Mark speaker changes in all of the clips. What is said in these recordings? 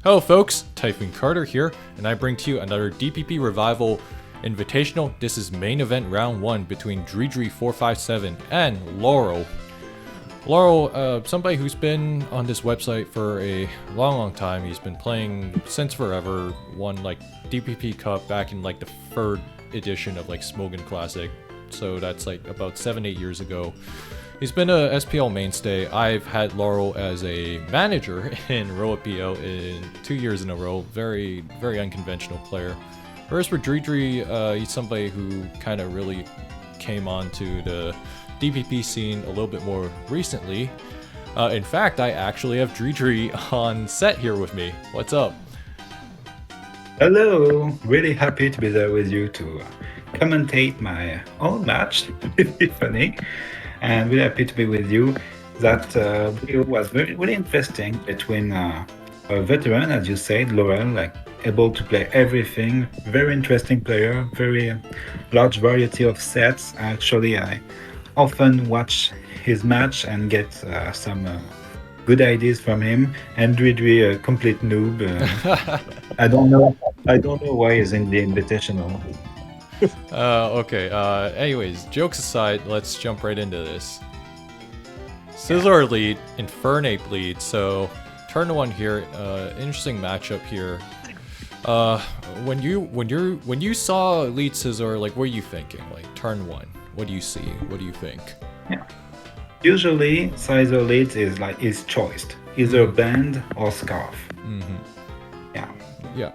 Speaker 1: Hello folks, Typhoon Carter here, and I bring to you another DPP Revival Invitational. This is main event round 1 between Dridri457 and Laurel. Laurel, somebody who's been on this website for a long time. He's been playing since forever, won like DPP Cup back in like the 3rd edition of like Smogan Classic, so that's like about 7-8 years ago. He's been a SPL mainstay. I've had Laurel as a manager in RoAPL in 2 years in a row. Very, very unconventional player. Whereas for Dridri, he's somebody who kind of really came onto the DPP scene a little bit more recently. In fact, I actually have Dridri on set here with me. What's up?
Speaker 2: Hello, really happy to be there with you to commentate my own match. It's funny. And really happy to be with you. That video was really interesting between a veteran, as you said, Laurel, like able to play everything. Very interesting player, very large variety of sets. Actually, I often watch his match and get some good ideas from him. And Dridri, a complete noob. I don't know why he's in the Invitational.
Speaker 1: Okay, anyways, jokes aside, let's jump right into this. Scissor lead, Infernape lead, so turn 1 here, interesting matchup here. When you saw lead Scissor, like, what are you thinking? Like, turn 1, what do you see? What do you think?
Speaker 2: Yeah. Usually, Scissor lead is choiced, either band or scarf.
Speaker 1: Mm-hmm.
Speaker 2: Yeah.
Speaker 1: Yeah.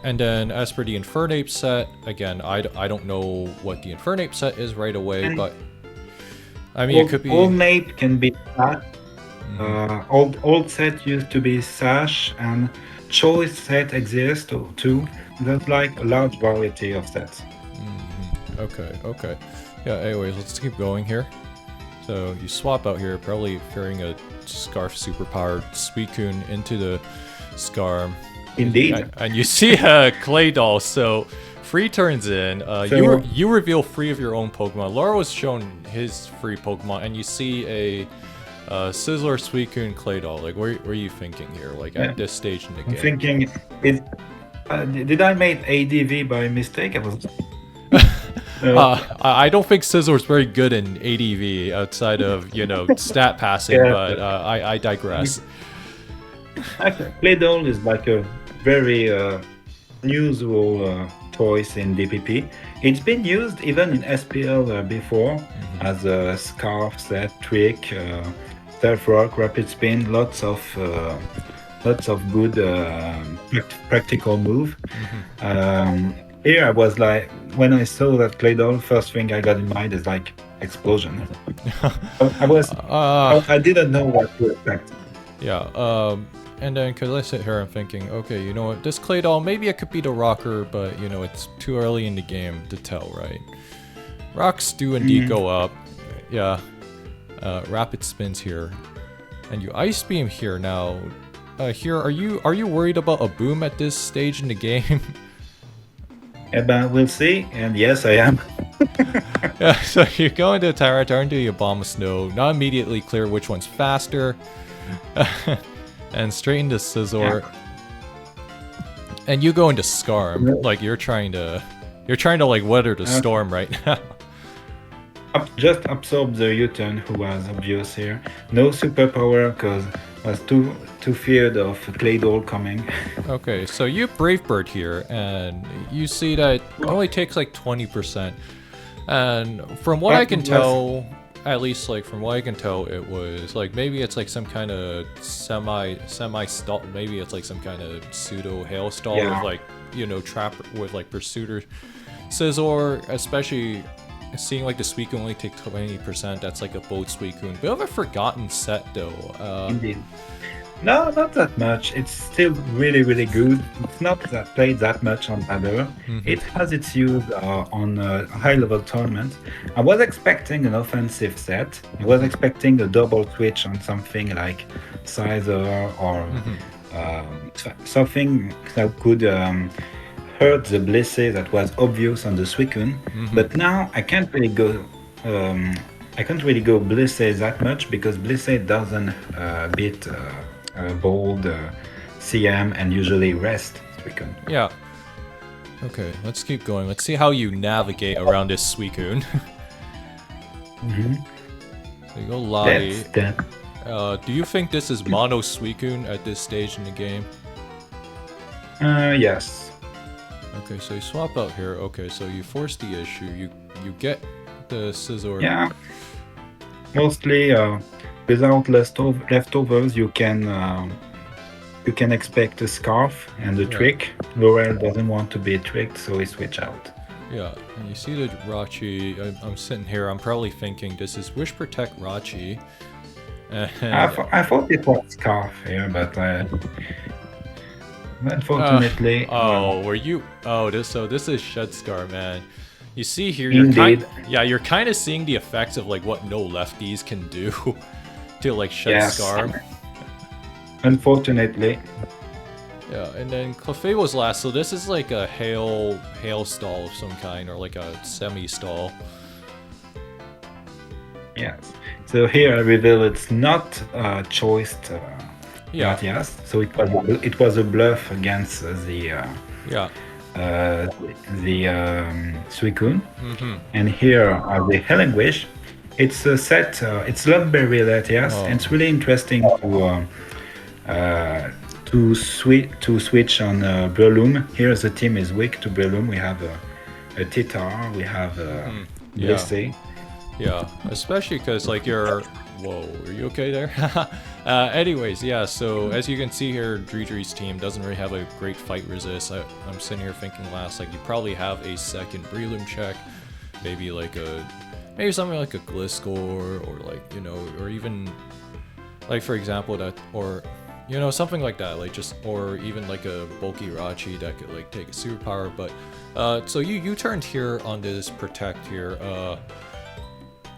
Speaker 1: And then as for the Infernape set, again, I don't know what the Infernape set is right away, but I mean, it could be...
Speaker 2: Old Nape can be that. Old set used to be Sash, and choice set exists too. There's like a large variety of sets.
Speaker 1: Okay. Yeah, anyways, let's keep going here. So you swap out here, probably carrying a Scarf superpowered Suicune into the Scarm.
Speaker 2: Indeed.
Speaker 1: And you see a Clay Doll, so 3 turns in. You reveal 3 of your own Pokemon. Laurel was shown his free Pokemon, and you see a Sizzler, Suicune, Clay Doll. Like, what are you thinking here? Like, at this stage in the game?
Speaker 2: I'm thinking, did I make ADV by mistake?
Speaker 1: I don't think Sizzler's very good in ADV outside of, stat passing,
Speaker 2: Yeah.
Speaker 1: but I digress.
Speaker 2: Actually, Clay Doll is like a very unusual choice in DPP. It's been used even in SPL before as a Scarf set, Trick, Stealth Rock, Rapid Spin, lots of good practical move. Here I was like, when I saw that Clay Doll, first thing I got in mind is like explosion. I didn't know what to expect.
Speaker 1: Yeah, and then because I sit here, I'm thinking, okay, you know what, this Clay Doll, maybe it could be the Rocker, but it's too early in the game to tell, right? Rocks do indeed go up. Yeah, Rapid Spins here, and you Ice Beam here. Now, here, are you worried about a boom at this stage in the game?
Speaker 2: But we'll see, and yes, I am.
Speaker 1: Yeah, so you go into Tyrant, turn to your Bomb of Snow, not immediately clear which one's faster. And straight into Scizor, and you go into Scarm. Like you're trying to like weather the storm right now.
Speaker 2: Just absorb the U-turn, who was obvious here. No superpower because I was too feared of Clay Doll coming.
Speaker 1: Okay, so you Brave Bird here, and you see that it only takes like 20%. And from what I can tell, at least like from what I can tell, it was like maybe it's like some kind of semi stall. Maybe it's like some kind of pseudo hail stall with like trap with like Pursuiter. Scizor, especially seeing like the Suicune only take 20%. That's like a bold Suicune. Bit of a forgotten set though.
Speaker 2: Indeed. No, not that much. It's still really, really good. It's not played that much on ladder. It has its use on high-level tournaments. I was expecting an offensive set. I was expecting a double switch on something like Scizor or something that could hurt the Blissey that was obvious on the Suicune. But now I can't really go Blissey that much because Blissey doesn't beat bold CM and usually rest Suicune.
Speaker 1: Yeah. Okay, let's keep going. Let's see how you navigate around this Suicune. So you go Lottie. Do you think this is mono Suicune at this stage in the game?
Speaker 2: Yes.
Speaker 1: Okay, so you swap out here. Okay, so you force the issue. You get the Scizor.
Speaker 2: Yeah. Mostly without leftovers, you can expect a Scarf and a Trick. Laurel doesn't want to be tricked, so he switch out.
Speaker 1: Yeah, and you see the Jirachee. I'm sitting here. I'm probably thinking this is Wish Protect Jirachee.
Speaker 2: I thought it was Scarf here, but unfortunately.
Speaker 1: Were you? This is Shed Scar, man. You see here, you're kind of seeing the effects of like what no lefties can do to like Shed Scar.
Speaker 2: Unfortunately.
Speaker 1: Yeah, and then Clefable's last, so this is like a hail stall of some kind, or like a semi-stall.
Speaker 2: Yes. So here I reveal it's not choiced Yes. So it was a bluff against the Suicune. And here the Hellenwish. It's a set. It's Loveberry Latias, and it's really interesting to switch on Breloom. Here the team is weak to Breloom. We have a Titar, we have Blissey.
Speaker 1: Yeah, especially because like you're... Whoa, are you okay there? Anyways, yeah, so as you can see here, Dridri's team doesn't really have a great fight resist. I'm sitting here thinking like you probably have a second Breloom check, maybe something like a Gliscor, or like, you know, or even like for example that, or you know, something like that, like just, or even like a bulky Jirachee that could like take a superpower. But so you turned here on this Protect here.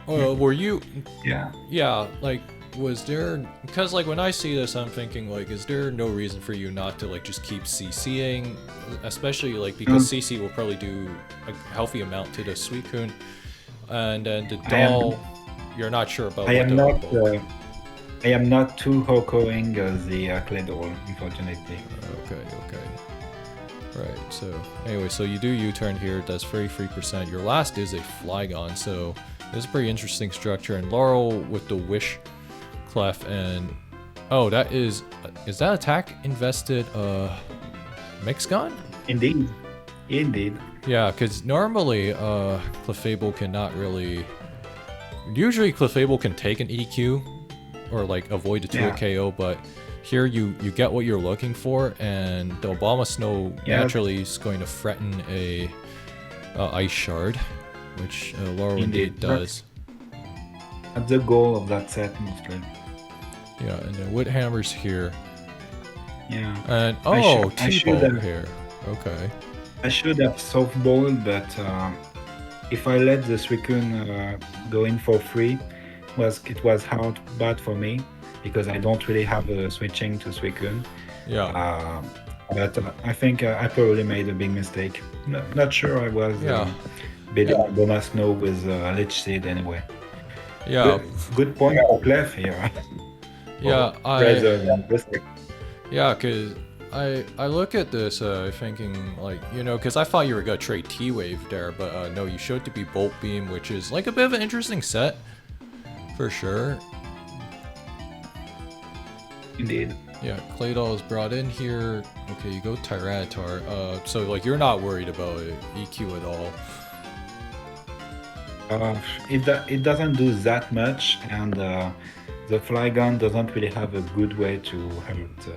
Speaker 1: Were you? Yeah, like, was there, because like when I see this I'm thinking like, is there no reason for you not to like just keep CCing, especially like because CC will probably do a healthy amount to the Suicune, and then the doll, you're not sure about.
Speaker 2: I am not too hokoing the clay doll, unfortunately.
Speaker 1: Okay. Right, so anyway, so you do U-turn here, it does 33%. Your last is a Flygon, so this is a pretty interesting structure. And Laurel with the Wish Clef, and that is that attack invested Mixgon?
Speaker 2: Indeed.
Speaker 1: Yeah, because normally Clefable cannot really. Usually Clefable can take an EQ or like avoid a 2 KO, but here you get what you're looking for, and the Obama Snow naturally is going to threaten a Ice Shard, which Laurel indeed does.
Speaker 2: That's the goal of that set mostly.
Speaker 1: Yeah, and then Wood Hammer's here.
Speaker 2: Yeah.
Speaker 1: And T-Ball here. Okay.
Speaker 2: I should have softballed, but if I let the Suicune go in for free, it was bad for me, because I don't really have a switching to Suicune.
Speaker 1: Yeah.
Speaker 2: But I think I probably made a big mistake. Not sure I was beating Obama Snow with Lich Seed anyway.
Speaker 1: Yeah.
Speaker 2: Good point for Clef here.
Speaker 1: Yeah, because I look at this thinking like, you know, because I thought you were gonna trade T-Wave there, but no, you showed to be Bolt Beam, which is like a bit of an interesting set for sure.
Speaker 2: Indeed.
Speaker 1: Yeah, Claydol is brought in here. Okay, you go Tyranitar. So like you're not worried about EQ at all.
Speaker 2: It doesn't do that much, and the Flygon doesn't really have a good way to hurt the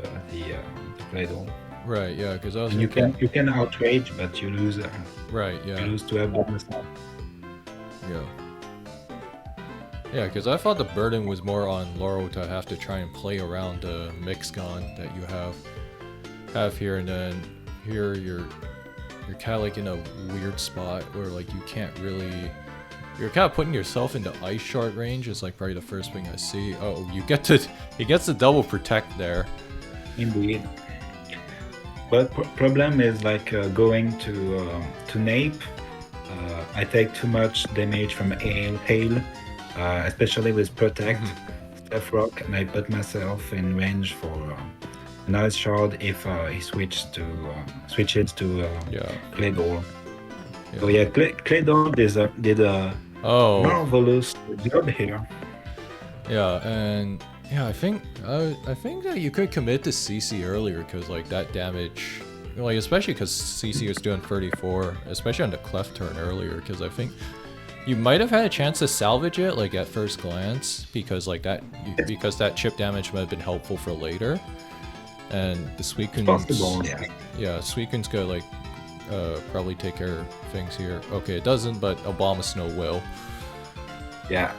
Speaker 2: Claydol.
Speaker 1: Right. Yeah, because I was.
Speaker 2: You can outrage, but you lose.
Speaker 1: Right. Yeah.
Speaker 2: You lose to a bonus.
Speaker 1: Yeah. Yeah, because I thought the burden was more on Laurel to have to try and play around the Mixgon that you have here, and then here you're kind of like in a weird spot where like you can't really. You're kind of putting yourself into Ice Shard range is like probably the first thing I see. Oh, he gets the double Protect there.
Speaker 2: Indeed. But problem is like going to Nape. I take too much damage from hail, especially with Protect, Steph Rock, and I put myself in range for nice shard if he switches to Claydol.
Speaker 1: Yeah.
Speaker 2: So yeah, Claydol did a
Speaker 1: Oh.
Speaker 2: marvelous job here.
Speaker 1: Yeah, and yeah, I think that you could commit to CC earlier because like that damage, like especially because CC was doing 34, especially on the cleft turn earlier. Because I think you might have had a chance to salvage it like at first glance because like because that chip damage might have been helpful for later. And the Suicune's yeah, Suicune's gonna like probably take care of things here. Okay, it doesn't, but Abomasnow will.
Speaker 2: Yeah.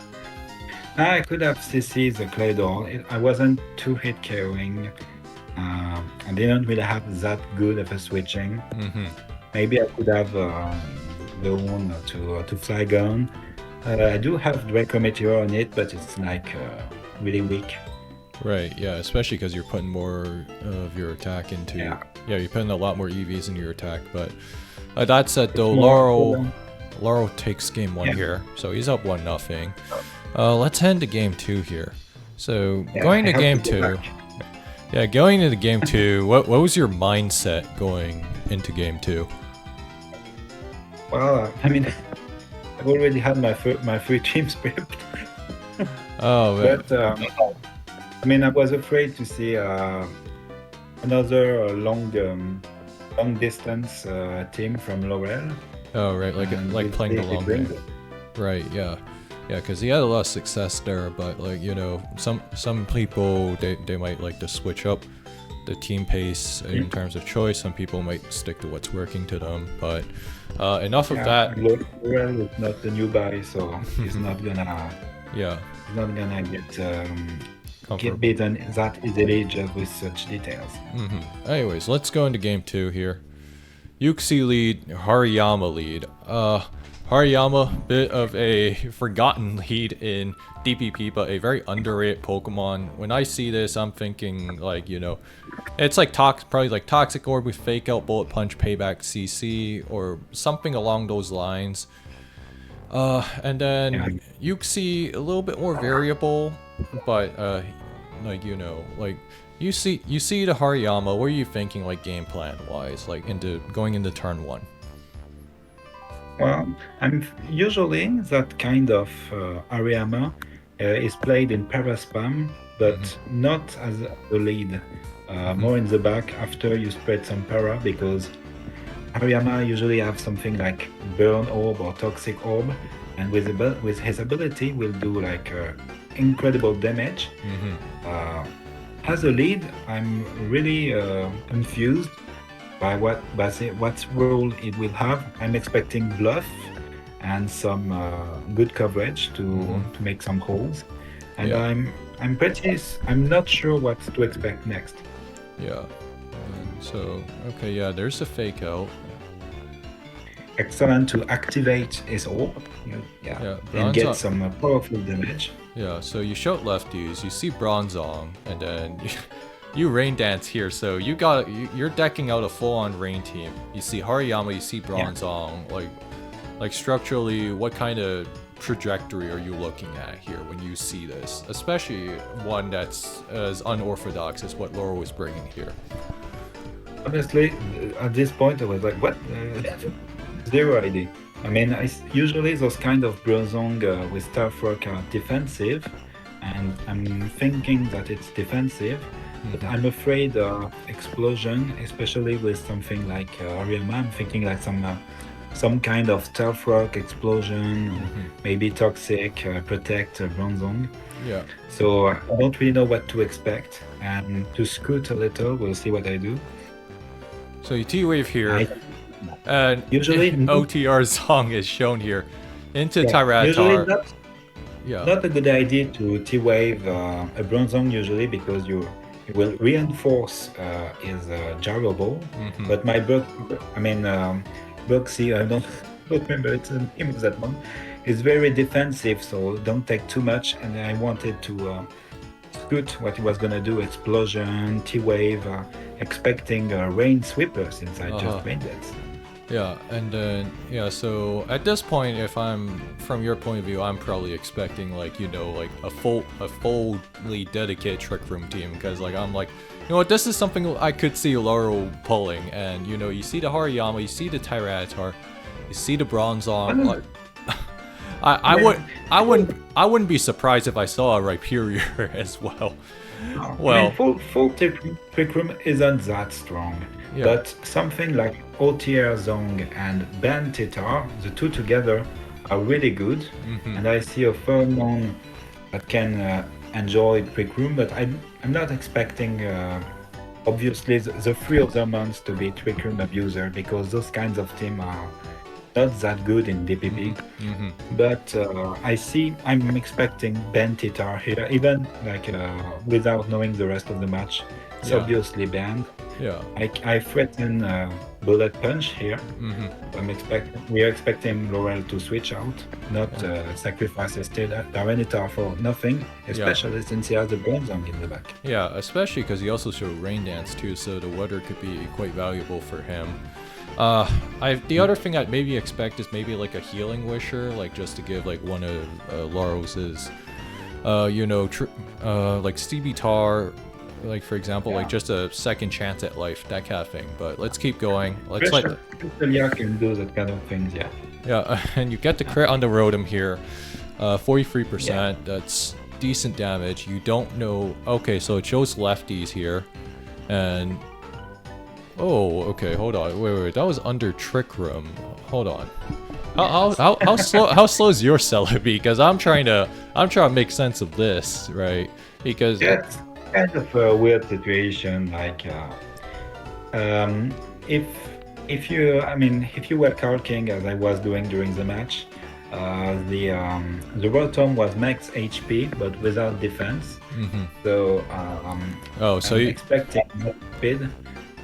Speaker 2: I could have CC the Claydol. I wasn't too hit carrying. I didn't really have that good of a switching. Maybe I could have the one to Flygon. I do have Draco Meteor on it, but it's like really weak.
Speaker 1: Right, yeah, especially because you're putting more of your attack into... Yeah, you're putting a lot more EVs into your attack, but... that said though, Laurel takes game 1 here, so he's up 1-0. Let's head into game 2 here. So, going to game 2... Yeah, going into game 2, what was your mindset going into game 2?
Speaker 2: Well, I mean, I've already had my 3 teams prepped.
Speaker 1: Oh,
Speaker 2: but I mean, I was afraid to see another long distance team from Laurel.
Speaker 1: Oh, right, like playing the long game. Right, yeah. Yeah, because he had a lot of success there, but like, you know, some people, they might like to switch up the team pace in terms of choice. Some people might stick to what's working to them, but enough of that.
Speaker 2: Laurel is not the new guy, so he's not gonna get beaten that easily just with such details.
Speaker 1: Anyways, let's go into game 2 here. Yuxi lead, Hariyama lead. Hariyama, bit of a forgotten lead in DPP, but a very underrated Pokemon. When I see this, I'm thinking like, you know, it's like probably like Toxic Orb with Fake Out, Bullet Punch, Payback CC, or something along those lines. And then Yuxi, a little bit more variable, but like, you know, like you see the Hariyama. What are you thinking, like game plan wise, like going into turn 1?
Speaker 2: Well, I'm usually that kind of Hariyama is played in Paraspam, but not as the lead. More in the back after you spread some para, because Hariyama usually have something like Burn Orb or Toxic Orb, and with his ability will do like incredible damage. As a lead, I'm really confused by what role it will have. I'm expecting bluff and some good coverage to make some holes, and I'm not sure what to expect next.
Speaker 1: Yeah. So okay, yeah, there's a Fake Out.
Speaker 2: Excellent to activate his orb, and get some powerful damage.
Speaker 1: Yeah, so you shout lefties, you see Bronzong, and then you Rain Dance here, so you're decking out a full-on Rain team. You see Hariyama, you see Bronzong, like structurally, what kind of trajectory are you looking at here when you see this? Especially one that's as unorthodox as what Laurel was bringing here.
Speaker 2: Honestly, at this point I was like, what? Zero idea. I mean, usually those kind of Bronzong with Staff Rock are defensive, and I'm thinking that it's defensive, but I'm afraid Explosion, especially with something like Hariyama, I'm thinking like some kind of Stealth Rock, Explosion, maybe Toxic, Protect, Bronzong.
Speaker 1: Yeah.
Speaker 2: So I don't really know what to expect, and to scoot a little, we'll see what I do.
Speaker 1: So you T-Wave here. And
Speaker 2: usually
Speaker 1: OTR song is shown here into Tyranitar.
Speaker 2: Not a good idea to T-Wave a Bronzong usually, because you will reinforce his Gyro Ball. But my Boxy, I don't remember its name of that one, is very defensive, so don't take too much. And I wanted to scoot what he was gonna do, Explosion, T-Wave, expecting a Rain Sweeper since I just made that.
Speaker 1: Yeah, and then so at this point, if I'm from your point of view, I'm probably expecting like, you know, like a fully dedicated Trick Room team, because like I'm like, You know what? This is something I could see Laurel pulling, and you know, you see the Hariyama, you see the Tyranitar, you see the Bronzong. Like, I wouldn't be surprised if I saw a Rhyperior as well. Well,
Speaker 2: I mean, full Trick Room isn't that strong,
Speaker 1: Yeah.
Speaker 2: but something like OTR Zong and Ban Titar, the two together are really good, and I see a pheromone that can enjoy Trick Room, but I'm not expecting obviously the three other months to be Trick Room abuser because those kinds of team are not that good in DPP. But I'm expecting Ben Titar here, even like without knowing the rest of the match. It's
Speaker 1: Yeah.
Speaker 2: obviously banned.
Speaker 1: yeah.
Speaker 2: I threaten Bullet Punch here. We are expecting Laurel to switch out, not sacrifice his Tyranitar for nothing, especially since he has the Bronzong in the back.
Speaker 1: Yeah, especially because he also showed Rain Dance too, so the weather could be quite valuable for him. The other thing I'd maybe expect is maybe like a Healing Wisher, like just to give like one of Laurel's his, like Stevie Tar, like for example, like just a second chance at life, that kind of thing. But let's keep going. Let's
Speaker 2: Cresselia can do that kind of things, yeah.
Speaker 1: Yeah, and you get the crit on the Rotom here, 43%. That's decent damage. You don't know. Okay, so it shows lefties here, and oh, okay, hold on. Wait. That was under Trick Room. Hold on. How slow is your Celebi? Because I'm trying to make sense of this, right? Because
Speaker 2: That's kind of a weird situation. Like, if you were calking as I was doing during the match, the Rotom was max HP but without defense. So
Speaker 1: so
Speaker 2: I'm
Speaker 1: you
Speaker 2: expecting more speed.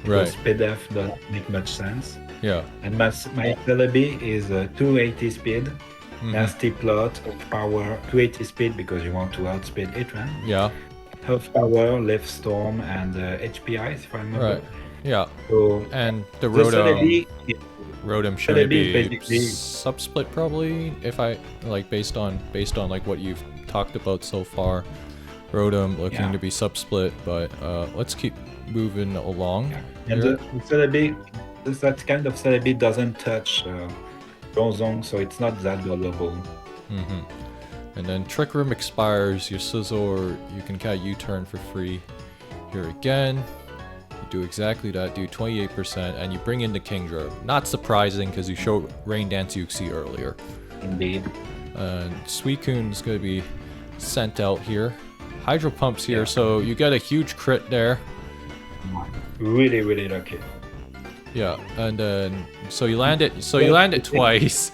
Speaker 1: right?
Speaker 2: Speed F doesn't make much sense.
Speaker 1: Yeah.
Speaker 2: And my Celebi is 280 speed, nasty plot of power, 280 speed because you want to outspeed Itran.
Speaker 1: Yeah.
Speaker 2: Health power, Lift Storm, and HPI, if I remember.
Speaker 1: Right. Yeah.
Speaker 2: So
Speaker 1: And the
Speaker 2: the
Speaker 1: Rotom.
Speaker 2: Celebi,
Speaker 1: Rotom should
Speaker 2: Celebi
Speaker 1: be
Speaker 2: is basically-
Speaker 1: subsplit probably, if I like based on like what you've talked about so far. Rotom looking
Speaker 2: Yeah.
Speaker 1: to be subsplit, but let's keep moving along.
Speaker 2: and
Speaker 1: here.
Speaker 2: the Celebi, that kind of Celebi doesn't touch Bronzong, so it's not that valuable.
Speaker 1: And then Trick Room expires, your Scizor, you can kind of U-turn for free. Here again, you do exactly that, do 28%, and you bring in the Kingdra. Not surprising, because you showed Rain Dance Uxie earlier.
Speaker 2: Indeed.
Speaker 1: And Suicune's going to be sent out here. Hydro Pump's here,
Speaker 2: Yeah.
Speaker 1: so you get a huge crit there.
Speaker 2: Really, really lucky.
Speaker 1: Yeah, and then so you land it twice.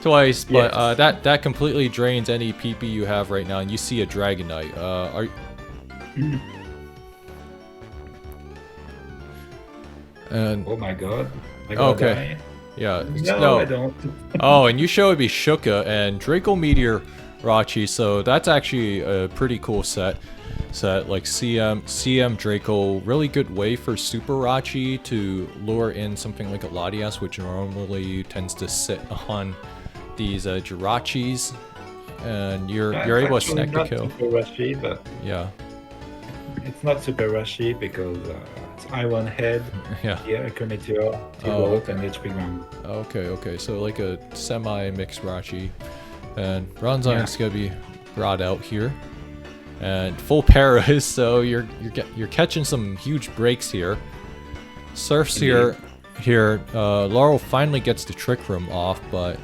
Speaker 1: But
Speaker 2: Yes.
Speaker 1: that completely drains any PP you have right now, and you see a Dragonite. And
Speaker 2: Oh my god.
Speaker 1: okay, yeah,
Speaker 2: No, I don't.
Speaker 1: Oh, and you showed me Shuka and Draco Meteor Rachi, so that's actually a pretty cool set. Like CM Draco, really good way for Super Rachi to lure in something like a Latias, which normally tends to sit on these Jirachees, and you're able to
Speaker 2: Actually
Speaker 1: snack the
Speaker 2: not
Speaker 1: kill.
Speaker 2: Super rushy, but
Speaker 1: Yeah,
Speaker 2: it's not super rushy because it's Iron Head,
Speaker 1: yeah.
Speaker 2: here, Cometeor,
Speaker 1: Oh,
Speaker 2: T-Bolt, and HP Ground.
Speaker 1: Okay, so like a semi-mixed Rachi, and Bronzong's gonna be brought out here, and full paras, so you're catching some huge breaks here. Surf's
Speaker 2: Indeed.
Speaker 1: here. Laurel finally gets the Trick Room off, but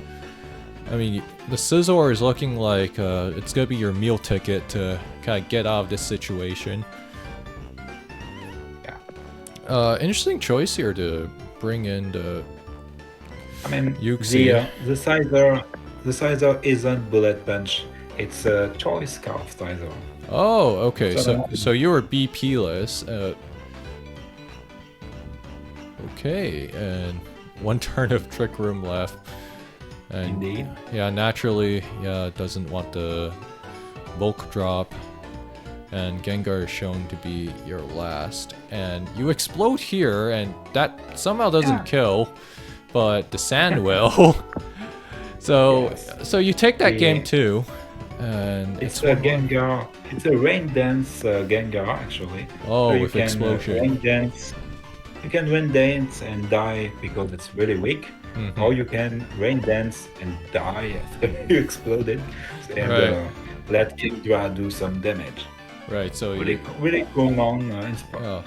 Speaker 1: I mean the Scizor is looking like it's gonna be your meal ticket to kind of get out of this situation.
Speaker 2: Yeah.
Speaker 1: Interesting choice here to bring in the
Speaker 2: I mean,
Speaker 1: Uxie.
Speaker 2: the Sizer isn't Bullet Punch. It's a Choice Scarf Sizer.
Speaker 1: Oh, okay.
Speaker 2: So-
Speaker 1: So you were BP-less. Okay, and one turn of Trick Room left. And
Speaker 2: Indeed.
Speaker 1: yeah, naturally, it doesn't want the bulk drop. And Gengar is shown to be your last. And you explode here, and that somehow doesn't
Speaker 2: Yeah.
Speaker 1: kill, but the sand will. So
Speaker 2: Yes.
Speaker 1: so you take that
Speaker 2: Yeah.
Speaker 1: game too. And
Speaker 2: It's
Speaker 1: it's
Speaker 2: a
Speaker 1: 1-1.
Speaker 2: Gengar. It's a rain dance Gengar actually.
Speaker 1: Oh,
Speaker 2: So you
Speaker 1: with
Speaker 2: can
Speaker 1: explosion.
Speaker 2: rain dance. You can rain dance and die because it's really weak, or you can rain dance and die after you exploded, and
Speaker 1: Right.
Speaker 2: let Kingdra do some damage.
Speaker 1: Right, so
Speaker 2: Really,
Speaker 1: you...
Speaker 2: really cool mon.
Speaker 1: Oh,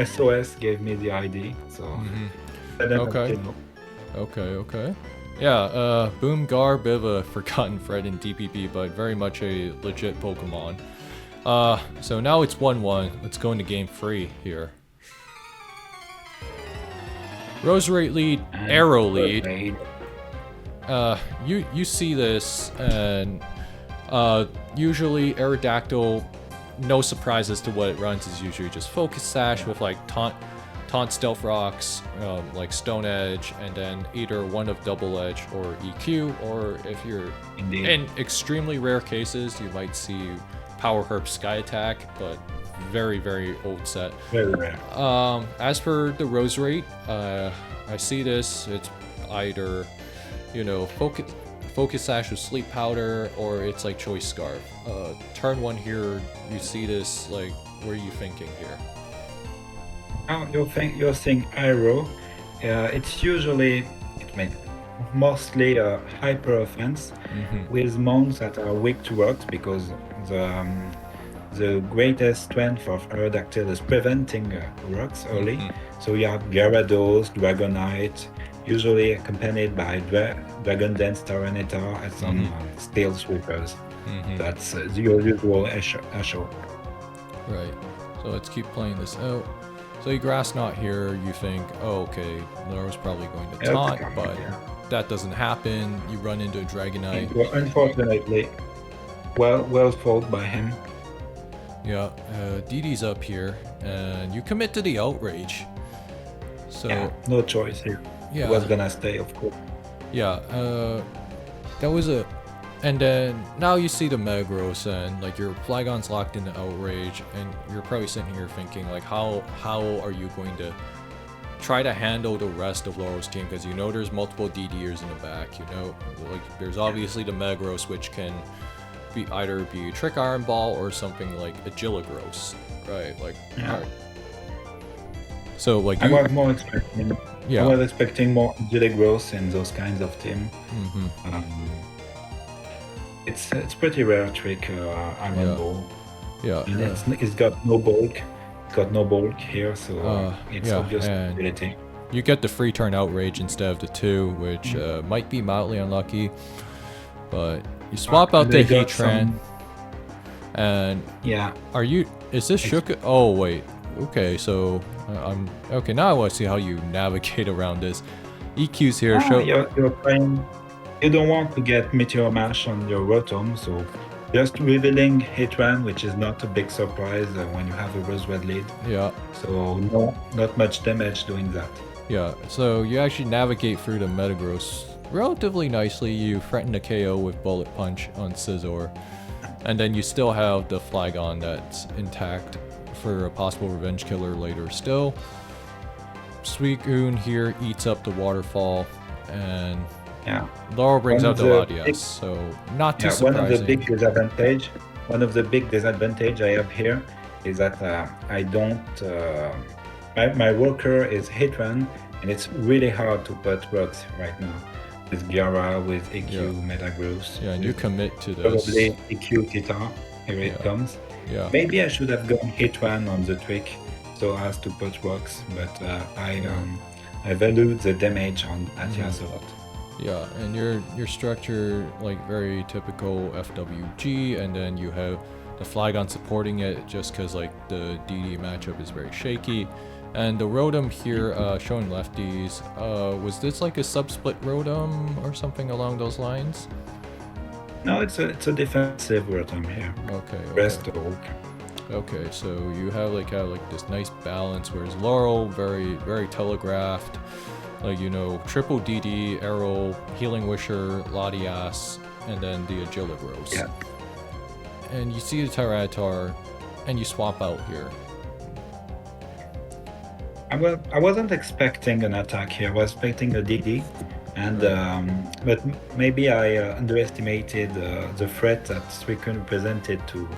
Speaker 2: SOS gave me the ID, so I don't
Speaker 1: okay.
Speaker 2: actually know.
Speaker 1: Okay. Yeah, Boomgar, bit of a forgotten thread in DPP, but very much a legit Pokemon. So now it's 1-1. Let's go into game 3 here. Roserate lead,
Speaker 2: And
Speaker 1: Arrow lead.
Speaker 2: Roserade.
Speaker 1: You see this, and usually Aerodactyl, no surprise as to what it runs, is usually just Focus Sash with like Taunt Stealth Rocks, like Stone Edge, and then either one of Double Edge or EQ, or if you're
Speaker 2: Indeed.
Speaker 1: in extremely rare cases, you might see Power Herb Sky Attack, but very, very old set.
Speaker 2: Very rare.
Speaker 1: As for the Roserate, I see this, it's either, Focus Sash with Sleep Powder, or it's like Choice Scarf. Turn 1 here, you see this, like, what are you thinking here?
Speaker 2: Oh, you're saying Arrow. It's usually, mostly a hyper offense with mons that are weak to rocks, because the greatest strength of Aerodactyl is preventing rocks early. So you have Gyarados, Dragonite, usually accompanied by Dragon Dance Tyranitar and some Steel Sweepers. That's your usual Asho.
Speaker 1: Right. So let's keep playing this out. So you Grass Knot here, you think, oh, okay, Laurel's probably going to taunt, but that doesn't happen. You run into a Dragonite.
Speaker 2: Unfortunately, well fought by him.
Speaker 1: Yeah, DD's up here, and you commit to the Outrage. So
Speaker 2: Yeah, no choice here.
Speaker 1: Yeah.
Speaker 2: He was gonna stay, of course.
Speaker 1: Yeah, that was a... And then, now you see the Metagross, and, like, your Flygon's locked into Outrage, and you're probably sitting here thinking, like, how are you going to try to handle the rest of Laurel's team? Because you know there's multiple DDers in the back, like, there's obviously the Metagross, which can either be Trick Iron Ball or something like Agilagross, right? Like, alright. So, like,
Speaker 2: I was more expecting...
Speaker 1: Yeah.
Speaker 2: I was expecting more Agilagross in those kinds of team. It's pretty rare trick, Iron Ball.
Speaker 1: Yeah.
Speaker 2: And it's got no bulk. It's got no bulk here, so it's obvious ability.
Speaker 1: You get the free turn Outrage instead of the 2, which might be mildly unlucky. But you swap out the Heatran. And is this Shuka? Oh wait. Okay, so okay. Now I want to see how you navigate around this. EQ's here.
Speaker 2: You're playing. You don't want to get Meteor Mash on your Rotom, so just revealing Heatran, which is not a big surprise when you have a Rose-Red lead.
Speaker 1: Yeah.
Speaker 2: So not much damage doing that.
Speaker 1: Yeah. So you actually navigate through the Metagross relatively nicely. You threaten the KO with Bullet Punch on Scizor, and then you still have the Flygon that's intact for a possible revenge killer later still. Suicune here eats up the Waterfall, and Laurel brings out the Latias, so not too surprising.
Speaker 2: One of the big disadvantage I have here is that I don't... my worker is Heatran, and it's really hard to put rocks right now. With Gyara, with EQ, Metagross.
Speaker 1: Yeah, and you commit to this.
Speaker 2: Probably EQ Tita, here it comes.
Speaker 1: Yeah.
Speaker 2: Maybe I should have gone Heatran on the trick so as to put rocks, but I value the damage on Latias a lot.
Speaker 1: Yeah, and your structure, like, very typical FWG, and then you have the Flygon supporting it just because, like, the DD matchup is very shaky. And the Rotom here, showing lefties, was this like a sub-split Rotom or something along those lines?
Speaker 2: No, it's a defensive Rotom here.
Speaker 1: Okay.
Speaker 2: Rest Oak.
Speaker 1: Okay, so you have like this nice balance, whereas Laurel very telegraphed, like, triple DD, Arrow, Healing Wisher, Latias, and then the Agilagross.
Speaker 2: Yeah.
Speaker 1: And you see the Tyranitar, and you swap out here.
Speaker 2: I wasn't expecting an attack here. I was expecting a DD, And but maybe I underestimated the threat that Suicune represented to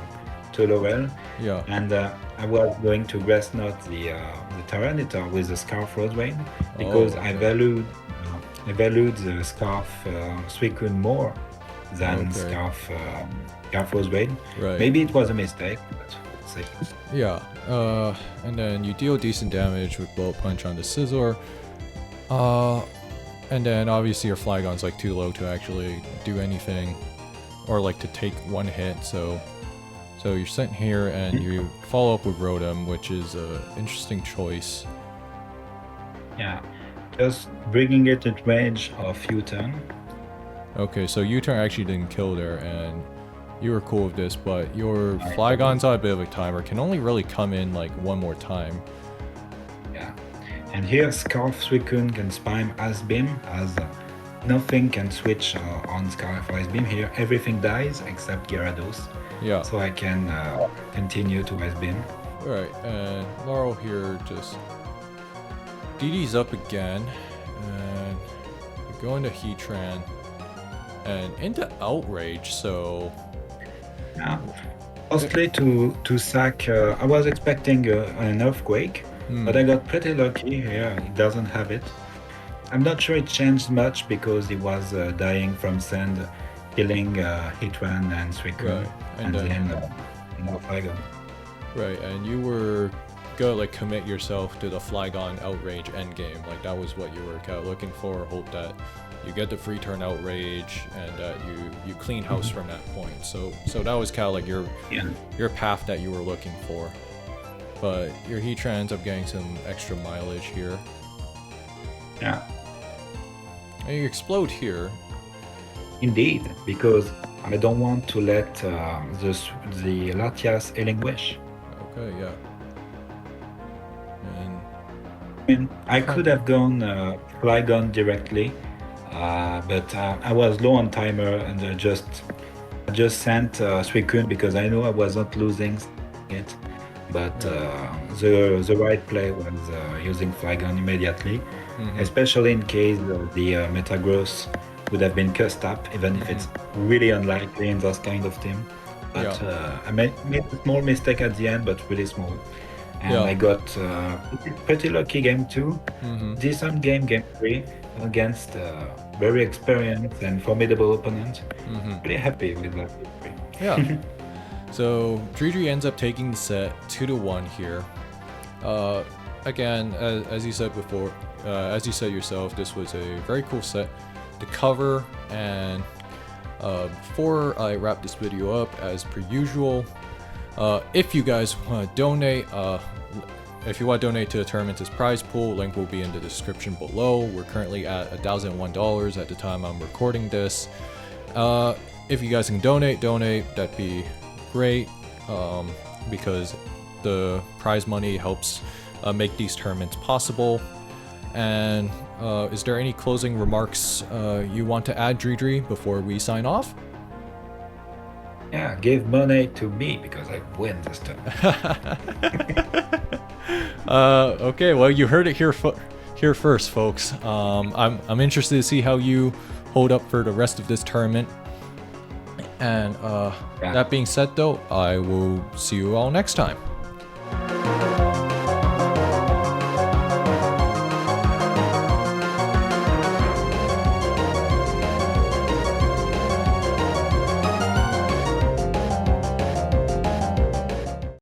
Speaker 2: Laurel.
Speaker 1: Yeah.
Speaker 2: And I was going to grass knot the Tyranitar with the Scarf Rosewade because
Speaker 1: Oh,
Speaker 2: I
Speaker 1: okay.
Speaker 2: valued the Scarf Suicune more than
Speaker 1: Okay.
Speaker 2: Scarf Rosewade.
Speaker 1: Right.
Speaker 2: Maybe it was a mistake, but we'll see.
Speaker 1: Yeah. And then you deal decent damage with Bullet Punch on the Scizor. And then obviously your Flygon's like too low to actually do anything, or like to take one hit. So you're sent here and you follow up with Rotom, which is a interesting choice.
Speaker 2: Yeah, just bringing it in range of U-turn.
Speaker 1: Okay, so U-turn actually didn't kill there, and you were cool with this, but your Flygon's on a bit of a timer, can only really come in like one more time.
Speaker 2: Yeah, and here Scarf Suicune can spam Ice Beam, as nothing can switch on Scarf Ice Beam. Here everything dies except Gyarados.
Speaker 1: Yeah.
Speaker 2: So I can continue to Ice Beam.
Speaker 1: Alright, and Laurel here just DD's up again, and you go into Heatran and into Outrage, so
Speaker 2: Yeah. Mostly to sack, I was expecting an Earthquake, but I got pretty lucky here, it doesn't have it. I'm not sure it changed much because he was dying from sand, killing Heatran and Suicune,
Speaker 1: Right,
Speaker 2: and then no Flygon.
Speaker 1: right, and you were gonna like commit yourself to the Flygon Outrage endgame, like that was what you were kind of looking for, hope that you get the free turn Outrage and that you clean house from that point. So that was kind of like your path that you were looking for. But your Heatran ends up getting some extra mileage here.
Speaker 2: Yeah,
Speaker 1: And you explode here.
Speaker 2: indeed, because I don't want to let the Latias Healing Wish.
Speaker 1: Okay, yeah. And
Speaker 2: I mean, I could have gone Flygon directly, but I was low on timer and I just sent Suicune because I knew I was not losing it. But the right play was using Flygon immediately, especially in case the Metagross would have been cussed up, even if it's really unlikely in this kind of team. But I made a small mistake at the end, but really small. And I got pretty lucky game 2, decent game 3 against very experienced and formidable opponent. Pretty happy with that victory.
Speaker 1: yeah. So Dridri ends up taking the set 2-1 here. Again, as you said before, as you said yourself, this was a very cool set to cover. And before I wrap this video up, as per usual, if you guys want to donate, if you want to donate to the tournament's prize pool, link will be in the description below. We're currently at $1,001 at the time I'm recording this. If you guys can donate, that'd be great, because the prize money helps make these tournaments possible. And is there any closing remarks you want to add, Dridri, before we sign off?
Speaker 2: Yeah, give money to me because I win this time.
Speaker 1: Okay, well, you heard it here first, folks. I'm interested to see how you hold up for the rest of this tournament. And that being said, though, I will see you all next time.